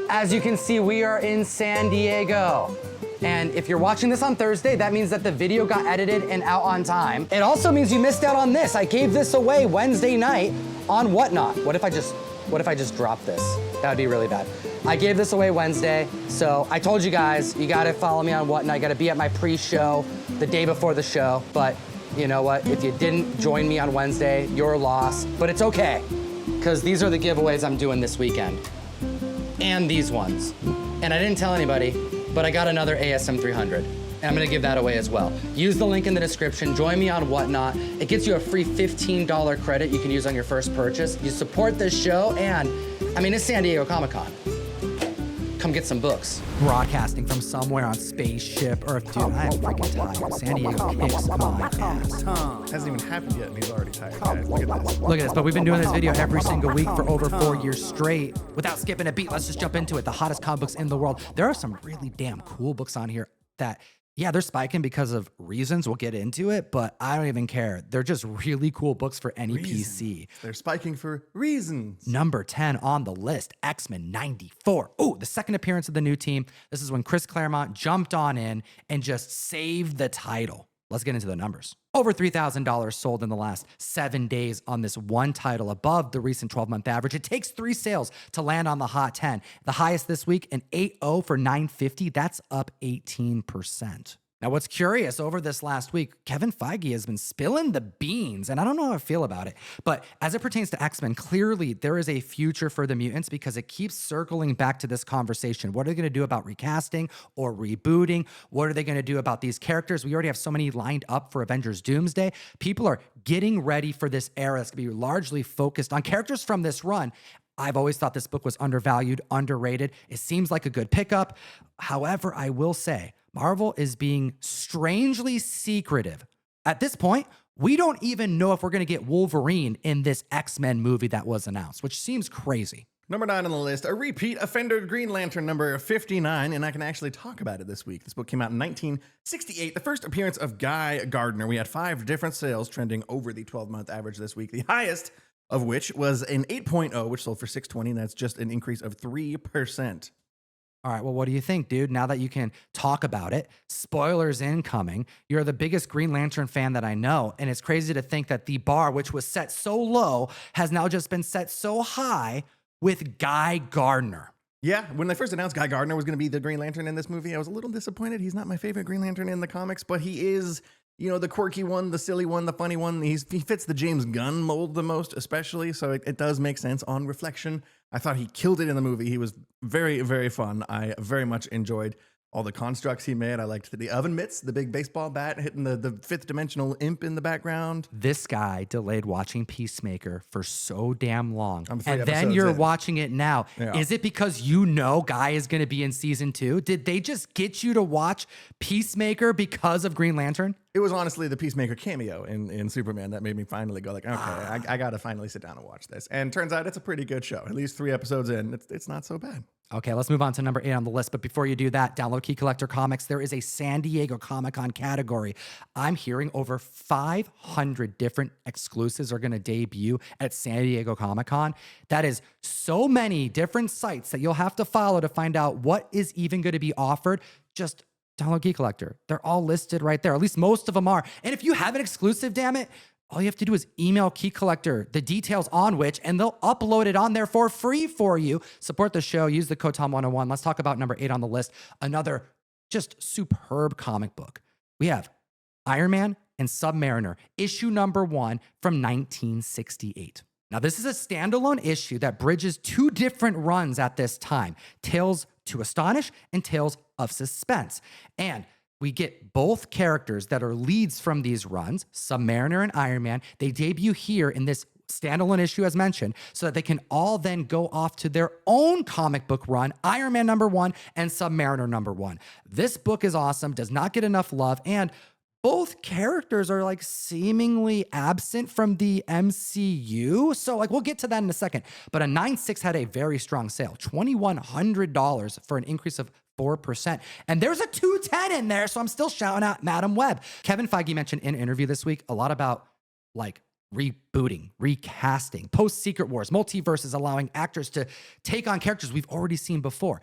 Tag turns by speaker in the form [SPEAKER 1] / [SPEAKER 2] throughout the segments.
[SPEAKER 1] As you can see, we are in San Diego. And if you're watching this on Thursday, that means that the video got edited and out on time. It also means you missed out on this. I gave this away Wednesday night on Whatnot. What if I just dropped this? That would be really bad. I gave this away Wednesday, so I told you guys, you gotta follow me on Whatnot. You gotta be at my pre-show the day before the show. But you know what? If you didn't join me on Wednesday, your loss. But it's okay, because these are the giveaways I'm doing this weekend. And these ones. And I didn't tell anybody, but I got another ASM 300. And I'm gonna give that away as well. Use the link in the description, join me on Whatnot. It gets you a free $15 credit you can use on your first purchase. You support this show, and I mean, it's San Diego Comic-Con. Come get some books. Broadcasting from somewhere on spaceship or dude, I am freaking tired. San Diego kicks my ass.
[SPEAKER 2] Hasn't even happened yet and he's already tired, guys. Look at this.
[SPEAKER 1] Look at this, but we've been doing this video every single week for over 4 years straight. Without skipping a beat, let's just jump into it. The hottest comic books in the world. There are some really damn cool books on here that, yeah, they're spiking because of reasons. We'll get into it, but I don't even care. They're just really cool books for any PC.
[SPEAKER 2] They're spiking for reasons.
[SPEAKER 1] Number 10 on the list, XMen 94. Oh, the second appearance of the new team. This is when Chris Claremont jumped on in and just saved the title. Let's get into the numbers. Over $3,000 sold in the last 7 days on this one title, above the recent 12-month average. It takes 3 sales to land on the hot 10. The highest this week, an 8.0 for $950. That's up 18%. Now, what's curious, over this last week, Kevin Feige has been spilling the beans, and I don't know how I feel about it. But as it pertains to X-Men, clearly there is a future for the mutants because it keeps circling back to this conversation. What are they going to do about recasting or rebooting? What are they going to do about these characters? We already have so many lined up for Avengers Doomsday. People are getting ready for this era that's going to be largely focused on characters from this run. I've always thought this book was undervalued, underrated. It seems like a good pickup. However, I will say, Marvel is being strangely secretive. At this point, we don't even know if we're going to get Wolverine in this X-Men movie that was announced, which seems crazy.
[SPEAKER 2] Number 9 on the list, a repeat offender, Green Lantern number 59, and I can actually talk about it this week. This book came out in 1968, the first appearance of Guy Gardner. We had 5 different sales trending over the 12-month average this week, the highest of which was an 8.0, which sold for $620, and that's just an increase of 3%.
[SPEAKER 1] All right, well, what do you think, dude? Now that you can talk about it, spoilers incoming. You're the biggest Green Lantern fan that I know, and it's crazy to think that the bar, which was set so low, has now just been set so high with Guy Gardner.
[SPEAKER 2] Yeah, when they first announced Guy Gardner was going to be the Green Lantern in this movie, I was a little disappointed. He's not my favorite Green Lantern in the comics, but he is, you know, the quirky one, the silly one, the funny one. He fits the James Gunn mold the most, especially, so it does make sense on reflection. I thought he killed it in the movie. He was very, very fun. I very much enjoyed all the constructs he made. I liked the oven mitts, the big baseball bat hitting the fifth dimensional imp in the background.
[SPEAKER 1] This guy delayed watching Peacemaker for so damn long.
[SPEAKER 2] I'm 3
[SPEAKER 1] and then
[SPEAKER 2] episodes
[SPEAKER 1] you're
[SPEAKER 2] in.
[SPEAKER 1] watching it now.
[SPEAKER 2] Yeah.
[SPEAKER 1] Is it because you know Guy is going to be in season 2? Did they just get you to watch Peacemaker because of Green Lantern?
[SPEAKER 2] It was honestly the Peacemaker cameo in Superman that made me finally go like, okay, I got to finally sit down and watch this. And turns out it's a pretty good show. At least 3 episodes in, it's not so bad.
[SPEAKER 1] Okay, let's move on to number 8 on the list. But before you do that, download Key Collector Comics. There is a San Diego Comic-Con category. I'm hearing over 500 different exclusives are going to debut at San Diego Comic-Con. That is so many different sites that you'll have to follow to find out what is even going to be offered. Just download Key Collector. They're all listed right there. At least most of them are. And if you have an exclusive, damn it, all you have to do is email Key Collector, the details on which, and they'll upload it on there for free for you. Support the show. Use the code TOM101. Let's talk about number 8 on the list. Another just superb comic book. We have Iron Man and Submariner, issue number 1 from 1968. Now, this is a standalone issue that bridges 2 different runs at this time, Tales to Astonish and Tales of Suspense. And we get both characters that are leads from these runs, Submariner and Iron Man. They debut here in this standalone issue as mentioned, so that they can all then go off to their own comic book run, Iron Man number 1 and Submariner number 1. This book is awesome, does not get enough love, and both characters are like seemingly absent from the MCU. So like we'll get to that in a second. But a 9.6 had a very strong sale, $2,100 for an increase of 4%. And there's a 210 in there, so I'm still shouting out Madam Web. Kevin Feige mentioned in an interview this week a lot about like rebooting, recasting, post Secret Wars, multiverses, allowing actors to take on characters we've already seen before.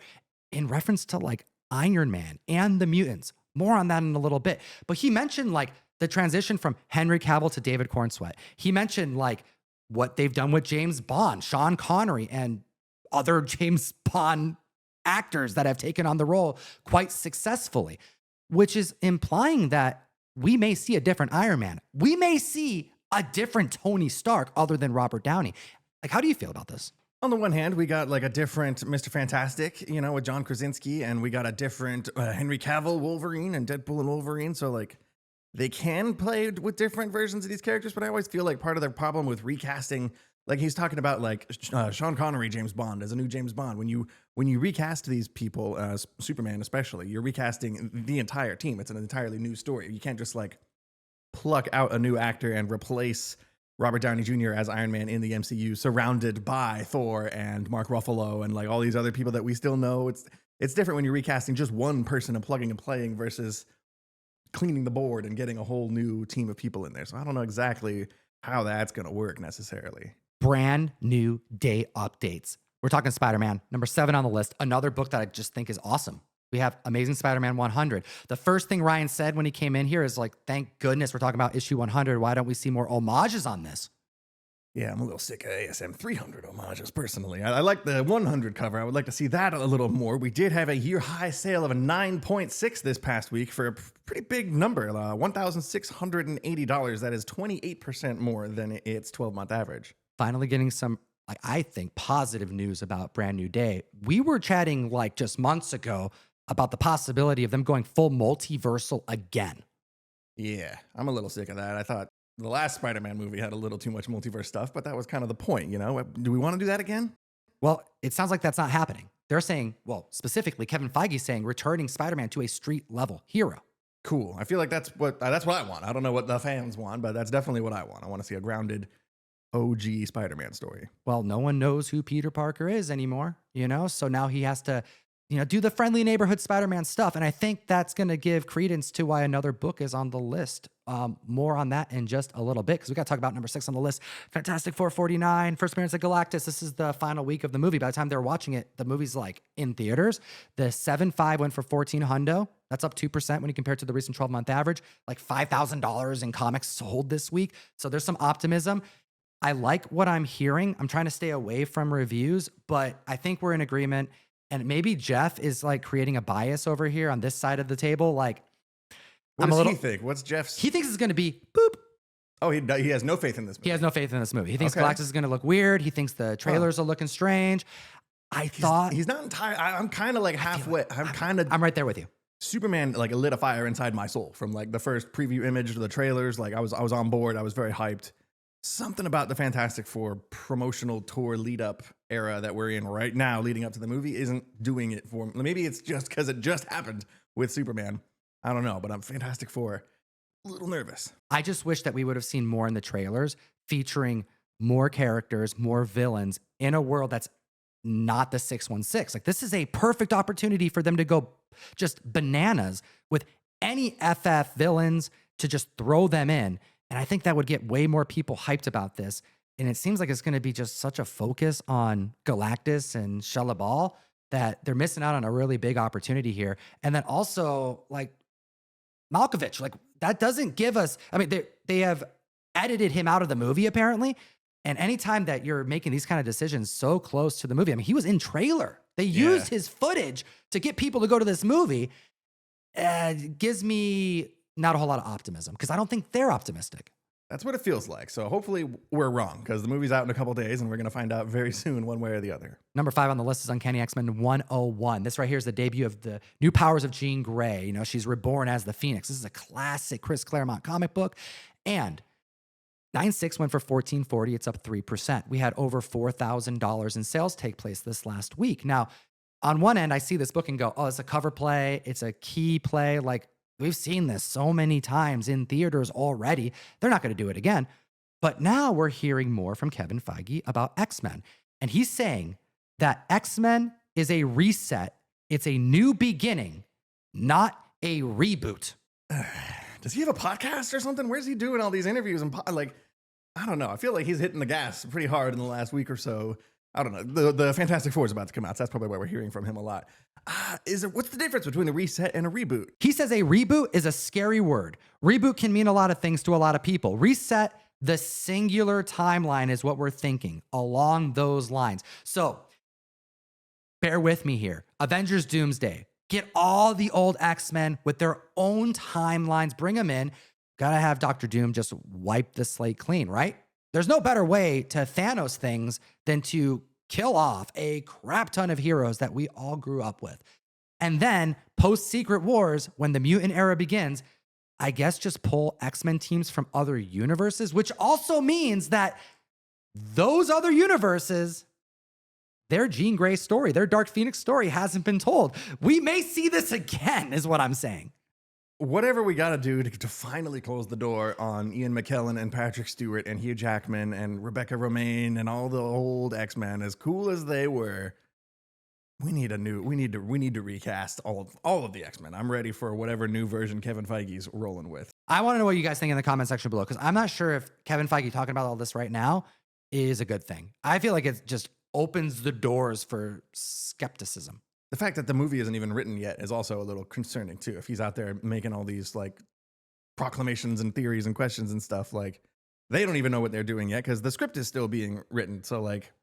[SPEAKER 1] In reference to like Iron Man and the mutants, more on that in a little bit. But he mentioned like the transition from Henry Cavill to David Cornsweet. He mentioned like what they've done with James Bond, Sean Connery, and other James Bond actors that have taken on the role quite successfully, which is implying that we may see a different Iron Man. We may see a different Tony Stark other than Robert Downey. Like, how do you feel about this?
[SPEAKER 2] On the one hand, we got like a different Mr. Fantastic, you know, with John Krasinski, and we got a different Henry Cavill Wolverine and Deadpool and Wolverine. So like they can play with different versions of these characters, but I always feel like part of their problem with recasting, like he's talking about like Sean Connery, James Bond as a new James Bond. When you recast these people, Superman especially, you're recasting the entire team. It's an entirely new story. You can't just like pluck out a new actor and replace Robert Downey Jr. as Iron Man in the MCU, surrounded by Thor and Mark Ruffalo and like all these other people that we still know. It's different when you're recasting just one person and plugging and playing versus cleaning the board and getting a whole new team of people in there. So I don't know exactly how that's going to work necessarily.
[SPEAKER 1] Brand new day updates. We're talking Spider-Man, number 7 on the list. Another book that I just think is awesome. We have Amazing Spider-Man 100. The first thing Ryan said when he came in here is like, thank goodness we're talking about issue 100. Why don't we see more homages on this?
[SPEAKER 2] Yeah, I'm a little sick of ASM 300 homages personally. I like the 100 cover. I would like to see that a little more. We did have a year-high sale of a 9.6 this past week for a pretty big number, $1,680. That is 28% more than its 12-month average.
[SPEAKER 1] Finally getting some, like, I think, positive news about Brand New Day. We were chatting like just months ago about the possibility of them going full multiversal again.
[SPEAKER 2] Yeah, I'm a little sick of that. I thought the last Spider-Man movie had a little too much multiverse stuff, but that was kind of the point, you know? Do we want to do that again?
[SPEAKER 1] Well, it sounds like that's not happening. They're saying, well, specifically, Kevin Feige saying returning Spider-Man to a street-level hero.
[SPEAKER 2] Cool. I feel like that's what I want. I don't know what the fans want, but that's definitely what I want. I want to see a grounded OG Spider-Man story.
[SPEAKER 1] Well, no one knows who Peter Parker is anymore, you know? So now he has to, you know, do the friendly neighborhood Spider-Man stuff. And I think that's going to give credence to why another book is on the list. More on that in just a little bit, because we got to talk about number 6 on the list. Fantastic Four 49, First Appearance of Galactus. This is the final week of the movie. By the time they're watching it, the movie's like in theaters. The 7.5 went for 14 hundo. That's up 2% when you compare it to the recent 12-month average. Like $5,000 in comics sold this week. So there's some optimism. I like what I'm hearing. I'm trying to stay away from reviews, but I think we're in agreement. And maybe Jeff is like creating a bias over here on this side of the table. Like,
[SPEAKER 2] what does he think? What's Jeff's?
[SPEAKER 1] He thinks it's going to be boop.
[SPEAKER 2] Oh, he has no faith in this movie.
[SPEAKER 1] He has no faith in this movie. He thinks Galactus is going to look weird. He thinks the trailers are looking strange.
[SPEAKER 2] He's not entirely. I'm kind of like halfway.
[SPEAKER 1] I'm right there with you.
[SPEAKER 2] Superman like lit a fire inside my soul from like the first preview image to the trailers. Like I was on board. I was very hyped. Something about the Fantastic Four promotional tour lead up era that we're in right now, leading up to the movie, isn't doing it for me. Maybe it's just because it just happened with Superman. I don't know, but I'm Fantastic Four. A little nervous.
[SPEAKER 1] I just wish that we would have seen more in the trailers featuring more characters, more villains in a world that's not the 616. Like, this is a perfect opportunity for them to go just bananas with any FF villains, to just throw them in. And I think that would get way more people hyped about this. And it seems like it's going to be just such a focus on Galactus and Shellabal that they're missing out on a really big opportunity here. And then also, like, Malkovich, like, that doesn't give us, I mean, they have edited him out of the movie apparently. And anytime that you're making these kind of decisions so close to the movie, I mean, he was in trailer. They used his footage to get people to go to this movie. It gives me not a whole lot of optimism because I don't think they're optimistic.
[SPEAKER 2] That's what it feels like. So hopefully we're wrong, because the movie's out in a couple days and we're going to find out very soon one way or the other.
[SPEAKER 1] Number 5 on the list is Uncanny X-Men 101. This right here is the debut of the new powers of Jean Grey. You know, she's reborn as the Phoenix. This is a classic Chris Claremont comic book. And 9.6 went for $14.40. It's up 3%. We had over $4,000 in sales take place this last week. Now, on one end, I see this book and go, oh, it's a cover play. It's a key play. Like, we've seen this so many times in theaters already. They're not going to do it again. But now we're hearing more from Kevin Feige about X-Men. And he's saying that X-Men is a reset. It's a new beginning, not a reboot.
[SPEAKER 2] Does he have a podcast or something? Where's he doing all these interviews? And like, I don't know. I feel like he's hitting the gas pretty hard in the last week or so. I don't know. The Fantastic Four is about to come out, so that's probably why we're hearing from him a lot. What's the difference between a reset and a reboot?
[SPEAKER 1] He says a reboot is a scary word. Reboot can mean a lot of things to a lot of people. Reset, the singular timeline, is what we're thinking along those lines. So bear with me here. Avengers Doomsday. Get all the old X-Men with their own timelines. Bring them in. Gotta have Dr. Doom just wipe the slate clean, right? There's no better way to Thanos things than to kill off a crap ton of heroes that we all grew up with. And then post Secret Wars, when the mutant era begins, I guess just pull X-Men teams from other universes, which also means that those other universes, their Jean Grey story, their Dark Phoenix story hasn't been told. We may see this again, is what I'm saying.
[SPEAKER 2] Whatever we got to do to finally close the door on Ian McKellen and Patrick Stewart and Hugh Jackman and Rebecca Romaine and all the old X-Men, as cool as they were, we need to recast all of the X-Men. I'm ready for whatever new version Kevin Feige's rolling with.
[SPEAKER 1] I want to know what you guys think in the comment section below, because I'm not sure if Kevin Feige talking about all this right now is a good thing. I feel like it just opens the doors for skepticism.
[SPEAKER 2] The fact that the movie isn't even written yet is also a little concerning too. If he's out there making all these like proclamations and theories and questions and stuff, like they don't even know what they're doing yet because the script is still being written. So like,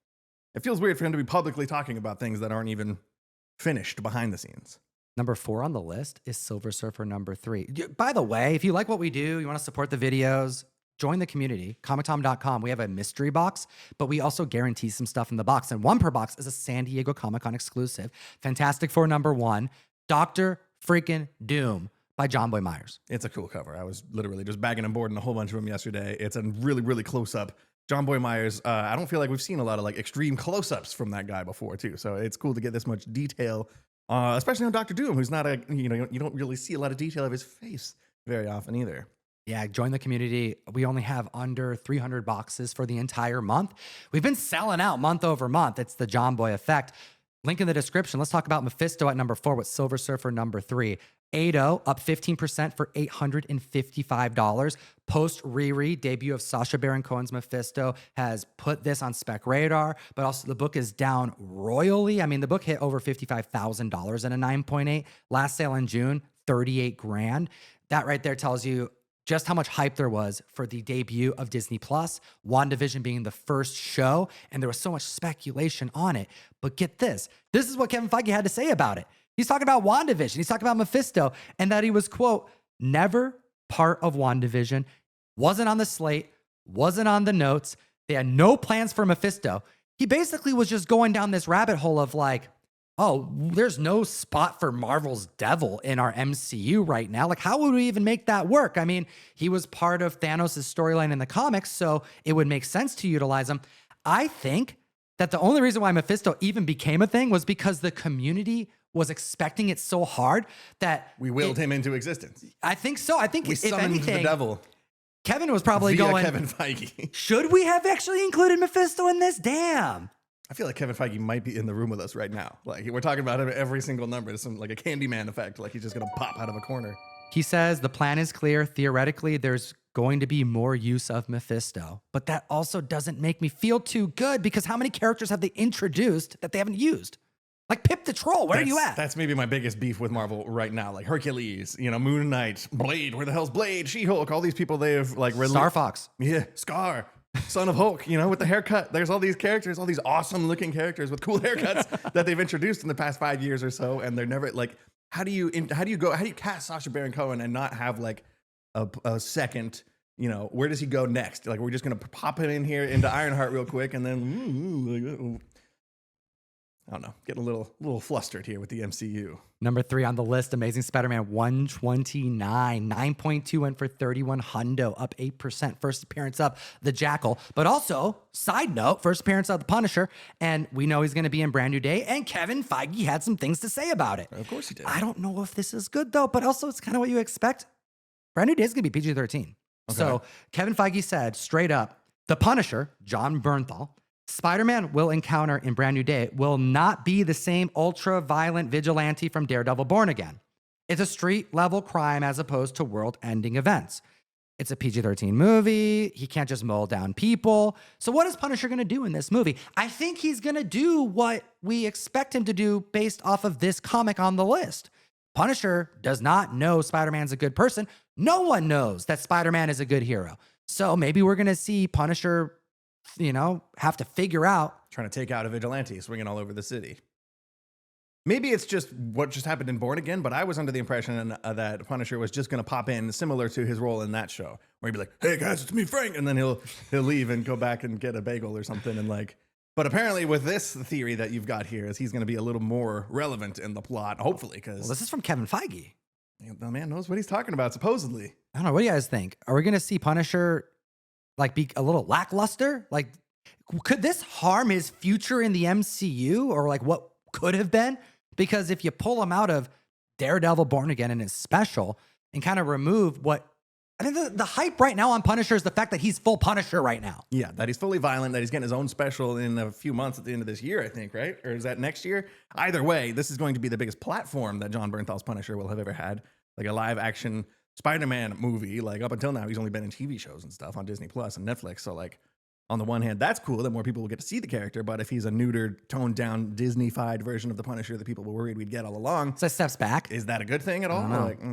[SPEAKER 2] it feels weird for him to be publicly talking about things that aren't even finished behind the scenes.
[SPEAKER 1] Number 4 on the list is Silver Surfer number 3. By the way, if you like what we do, you want to support the videos, join the community, comictom.com. We have a mystery box, but we also guarantee some stuff in the box. And one per box is a San Diego Comic-Con exclusive. Fantastic Four number 1, Dr. freaking Doom by John Boy Myers.
[SPEAKER 2] It's a cool cover. I was literally just bagging and boarding a whole bunch of them yesterday. It's a really, really close up. John Boy Myers, I don't feel like we've seen a lot of like extreme close-ups from that guy before too. So it's cool to get this much detail, especially on Dr. Doom, who's not you don't really see a lot of detail of his face very often either.
[SPEAKER 1] Yeah, join the community. We only have under 300 boxes for the entire month. We've been selling out month over month. It's the John Boy effect. Link in the description. Let's talk about Mephisto at number 4 with Silver Surfer number 3. Ado up 15% for $855. Post Riri, debut of Sacha Baron Cohen's Mephisto, has put this on spec radar, but also the book is down royally. I mean, the book hit over $55,000 in a 9.8. Last sale in June, $38,000. That right there tells you just how much hype there was for the debut of Disney Plus, WandaVision being the first show, and there was so much speculation on it. But get this. This is what Kevin Feige had to say about it. He's talking about WandaVision. He's talking about Mephisto, and that he was, quote, never part of WandaVision, wasn't on the slate, wasn't on the notes. They had no plans for Mephisto. He basically was just going down this rabbit hole of like, oh, there's no spot for Marvel's Devil in our MCU right now. Like, how would we even make that work? I mean, he was part of Thanos' storyline in the comics, so it would make sense to utilize him. I think that the only reason why Mephisto even became a thing was because the community was expecting it so hard that
[SPEAKER 2] we willed him into existence.
[SPEAKER 1] I think so. I think
[SPEAKER 2] we
[SPEAKER 1] if
[SPEAKER 2] summoned
[SPEAKER 1] anything,
[SPEAKER 2] the devil.
[SPEAKER 1] Kevin was probably
[SPEAKER 2] via
[SPEAKER 1] going,
[SPEAKER 2] Kevin Feige.
[SPEAKER 1] Should we have actually included Mephisto in this? Damn.
[SPEAKER 2] I feel like Kevin Feige might be in the room with us right now. Like, we're talking about him every single number. It's some like a Candyman effect. Like, he's just going to pop out of a corner.
[SPEAKER 1] He says the plan is clear. Theoretically, there's going to be more use of Mephisto. But that also doesn't make me feel too good because how many characters have they introduced that they haven't used? Like Pip the Troll, where are you at?
[SPEAKER 2] That's maybe my biggest beef with Marvel right now. Like Hercules, Moon Knight, Blade, where the hell's Blade? She-Hulk, all these people they have like...
[SPEAKER 1] Star Fox.
[SPEAKER 2] Yeah, Scar. Son of Hulk, with the haircut. There's all these characters, all these awesome looking characters with cool haircuts that they've introduced in the past 5 years or so, and they're never like, how do you cast Sacha Baron Cohen and not have like a second, where does he go next? Like, we're just gonna pop him in here into Ironheart real quick, and then I don't know, getting a little flustered here with the MCU.
[SPEAKER 1] Number 3 on the list, Amazing Spider-Man 129. 9.2 went for 31 hundo, up 8%. First appearance of the Jackal. But also, side note, first appearance of the Punisher. And we know he's going to be in Brand New Day. And Kevin Feige had some things to say about it.
[SPEAKER 2] Of course he did.
[SPEAKER 1] I don't know if this is good, though. But also, it's kind of what you expect. Brand New Day is going to be PG-13. Okay. So Kevin Feige said straight up, the Punisher, John Bernthal, Spider-Man will encounter in Brand New Day will not be the same ultra-violent vigilante from Daredevil Born Again. It's a street-level crime as opposed to world-ending events. It's a PG-13 movie. He can't just mow down people. So what is Punisher going to do in this movie? I think he's going to do what we expect him to do based off of this comic on the list. Punisher does not know Spider-Man's a good person. No one knows that Spider-Man is a good hero. So maybe we're going to see Punisher, have to figure out.
[SPEAKER 2] Trying to take out a vigilante swinging all over the city. Maybe it's just what just happened in Born Again, but I was under the impression that Punisher was just going to pop in similar to his role in that show, where he'd be like, "Hey guys, it's me, Frank," and then he'll leave and go back and get a bagel or something, and like. But apparently, with this theory that you've got here, is he's going to be a little more relevant in the plot, hopefully, because
[SPEAKER 1] this is from Kevin Feige.
[SPEAKER 2] The man knows what he's talking about, supposedly.
[SPEAKER 1] I don't know. What do you guys think? Are we going to see Punisher be a little lackluster? Could this harm his future in the MCU, or what could have been? Because if you pull him out of Daredevil, Born Again, and his special, and kind of remove what. I think the hype right now on Punisher is the fact that he's full Punisher right now.
[SPEAKER 2] Yeah, that he's fully violent, that he's getting his own special in a few months at the end of this year, I think, right? Or is that next year? Either way, this is going to be the biggest platform that John Bernthal's Punisher will have ever had. Like a live action SpiderMan movie. Up until now, he's only been in TV shows and stuff on Disney Plus and Netflix. So on the one hand, that's cool that more people will get to see the character. But if he's a neutered, toned down, Disney-fied version of the Punisher that people were worried we'd get all along.
[SPEAKER 1] So steps back.
[SPEAKER 2] Is that a good thing at all?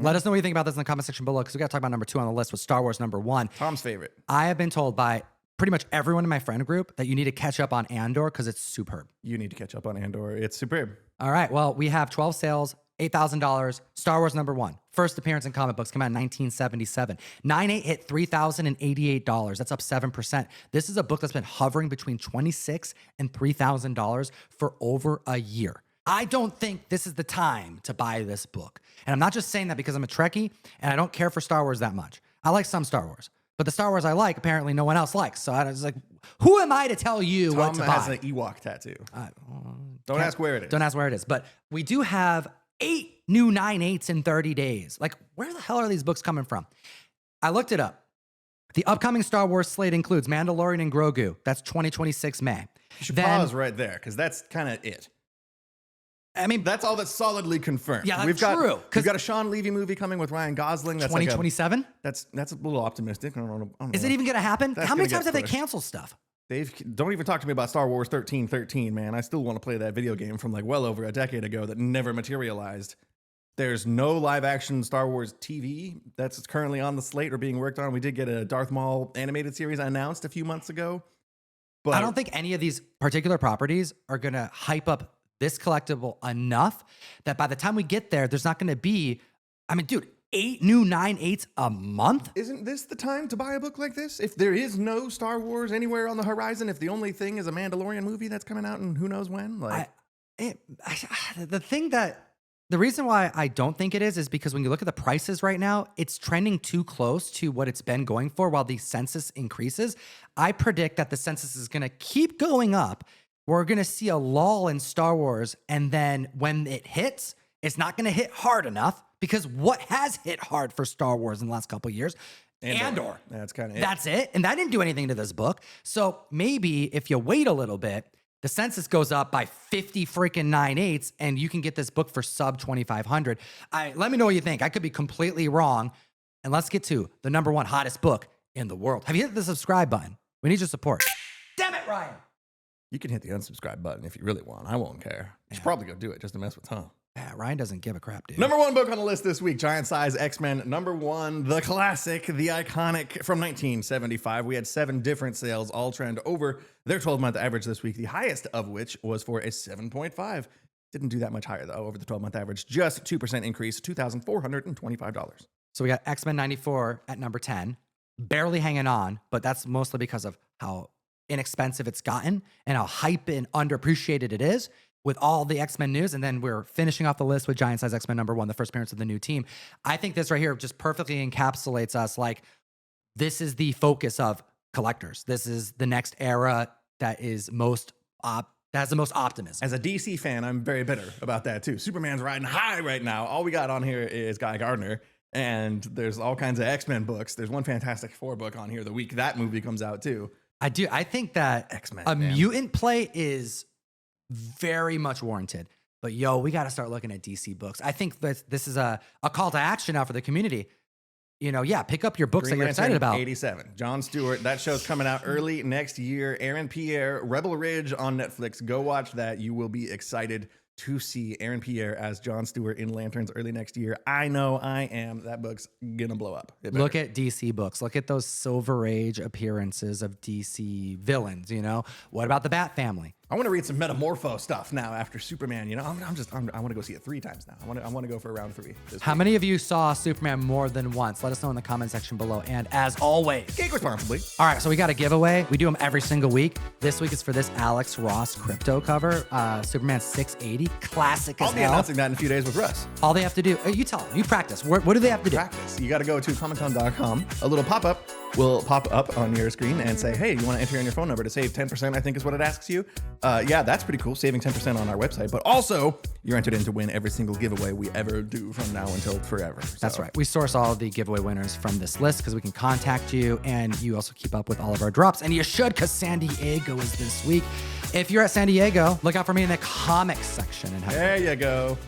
[SPEAKER 1] Let us know what you think about this in the comment section below, because we got to talk about number 2 on the list with Star Wars number 1.
[SPEAKER 2] Tom's favorite.
[SPEAKER 1] I have been told by pretty much everyone in my friend group that you need to catch up on Andor because it's superb.
[SPEAKER 2] You need to catch up on Andor. It's superb.
[SPEAKER 1] All right. Well, we have 12 sales, $8,000. Star Wars number 1. First appearance in comic books, came out in 1977. 9/8 hit $3,088. That's up 7%. This is a book that's been hovering between $2,600 and $3,000 for over a year. I don't think this is the time to buy this book. And I'm not just saying that because I'm a Trekkie and I don't care for Star Wars that much. I like some Star Wars, but the Star Wars I like, apparently no one else likes. So I was like, who am I to tell you what to buy?
[SPEAKER 2] Tom has an Ewok tattoo. Don't ask where it is.
[SPEAKER 1] Don't ask where it is. But we do have 8 new 9/8s in 30 days. Where the hell are these books coming from? I looked it up. The upcoming Star Wars slate includes Mandalorian and Grogu. That's 2026 May.
[SPEAKER 2] You should pause right there, because that's kind of it.
[SPEAKER 1] I mean,
[SPEAKER 2] that's all that's solidly confirmed.
[SPEAKER 1] Yeah, that's true.
[SPEAKER 2] We've got a Sean Levy movie coming with Ryan Gosling. That's
[SPEAKER 1] 2027?
[SPEAKER 2] That's a little optimistic. I don't know.
[SPEAKER 1] Is it even going to happen? How many times have they canceled stuff?
[SPEAKER 2] Don't even talk to me about Star Wars 1313, man. I still want to play that video game from well over a decade ago that never materialized. There's no live action Star Wars TV that's currently on the slate or being worked on. We did get a Darth Maul animated series announced a few months ago. But
[SPEAKER 1] I don't think any of these particular properties are going to hype up this collectible enough that by the time we get there, there's not going to be, 8 new 9/8s a month?
[SPEAKER 2] Isn't this the time to buy a book like this? If there is no Star Wars anywhere on the horizon, if the only thing is a Mandalorian movie that's coming out in who knows when?
[SPEAKER 1] The reason why I don't think it is because when you look at the prices right now, it's trending too close to what it's been going for while the census increases. I predict that the census is going to keep going up. We're going to see a lull in Star Wars, and then when it hits, it's not going to hit hard enough, because what has hit hard for Star Wars in the last couple of years? Andor.
[SPEAKER 2] That's kind of it.
[SPEAKER 1] That's it. And that didn't do anything to this book. So maybe if you wait a little bit, the census goes up by 50 freaking 9/8, and you can get this book for sub 2,500. Let me know what you think. I could be completely wrong. And let's get to the number 1 hottest book in the world. Have you hit the subscribe button? We need your support. Damn it, Ryan.
[SPEAKER 2] You can hit the unsubscribe button if you really want. I won't care. You should probably go do it just to mess with Tom.
[SPEAKER 1] Yeah, Ryan doesn't give a crap, dude.
[SPEAKER 2] Number 1 book on the list this week, Giant Size X-Men. Number 1, the classic, the iconic from 1975. We had 7 different sales, all trend over their 12-month average this week, the highest of which was for a 7.5. Didn't do that much higher, though, over the 12-month average. Just 2% increase, $2,425.
[SPEAKER 1] So we got X-Men 94 at number 10, barely hanging on, but that's mostly because of how inexpensive it's gotten and how hype and underappreciated it is with all the X-Men news. And then we're finishing off the list with Giant Size X-Men number 1, the first appearance of the new team. I think this right here just perfectly encapsulates us. This is the focus of collectors. This is the next era that is that has the most optimism.
[SPEAKER 2] As a DC fan, I'm very bitter about that too. Superman's riding high right now. All we got on here is Guy Gardner, and there's all kinds of X-Men books. There's one Fantastic Four book on here the week that movie comes out too.
[SPEAKER 1] I think that X-Men, mutant play is very much warranted. But we got to start looking at DC books. I think this is a call to action now for the community. yeah, pick up your books
[SPEAKER 2] Green
[SPEAKER 1] that you're excited
[SPEAKER 2] Lantern
[SPEAKER 1] about.
[SPEAKER 2] 87. John Stewart. That show's coming out early next year. Aaron Pierre, Rebel Ridge on Netflix. Go watch that. You will be excited to see Aaron Pierre as John Stewart in Lanterns early next year. I know I am. That book's gonna blow up.
[SPEAKER 1] Look at DC books. Look at those Silver Age appearances of DC villains. What about the Bat family?
[SPEAKER 2] I want to read some Metamorpho stuff now after Superman. I want to go see it 3 times now. I want to go for round 3.
[SPEAKER 1] How many of you saw Superman more than once? Let us know in the comment section below. And as always,
[SPEAKER 2] Cake responsibly.
[SPEAKER 1] All right, so we got a giveaway. We do them every single week. This week is for this Alex Ross crypto cover, Superman 680, classic as
[SPEAKER 2] I'll be
[SPEAKER 1] hell.
[SPEAKER 2] announcing that in a few days with Russ.
[SPEAKER 1] All they have to do, you tell them, you practice. What do they have to do?
[SPEAKER 2] Practice. You got to go to comiccon.com. A little pop-up will pop up on your screen and say, hey, you want to enter in your phone number to save 10%, I think is what it asks you. Yeah, that's pretty cool, saving 10% on our website. But also, you're entered in to win every single giveaway we ever do from now until forever.
[SPEAKER 1] That's right. We source all of the giveaway winners from this list because we can contact you, and you also keep up with all of our drops. And you should, because San Diego is this week. If you're at San Diego, look out for me in the comics section.
[SPEAKER 2] There you go.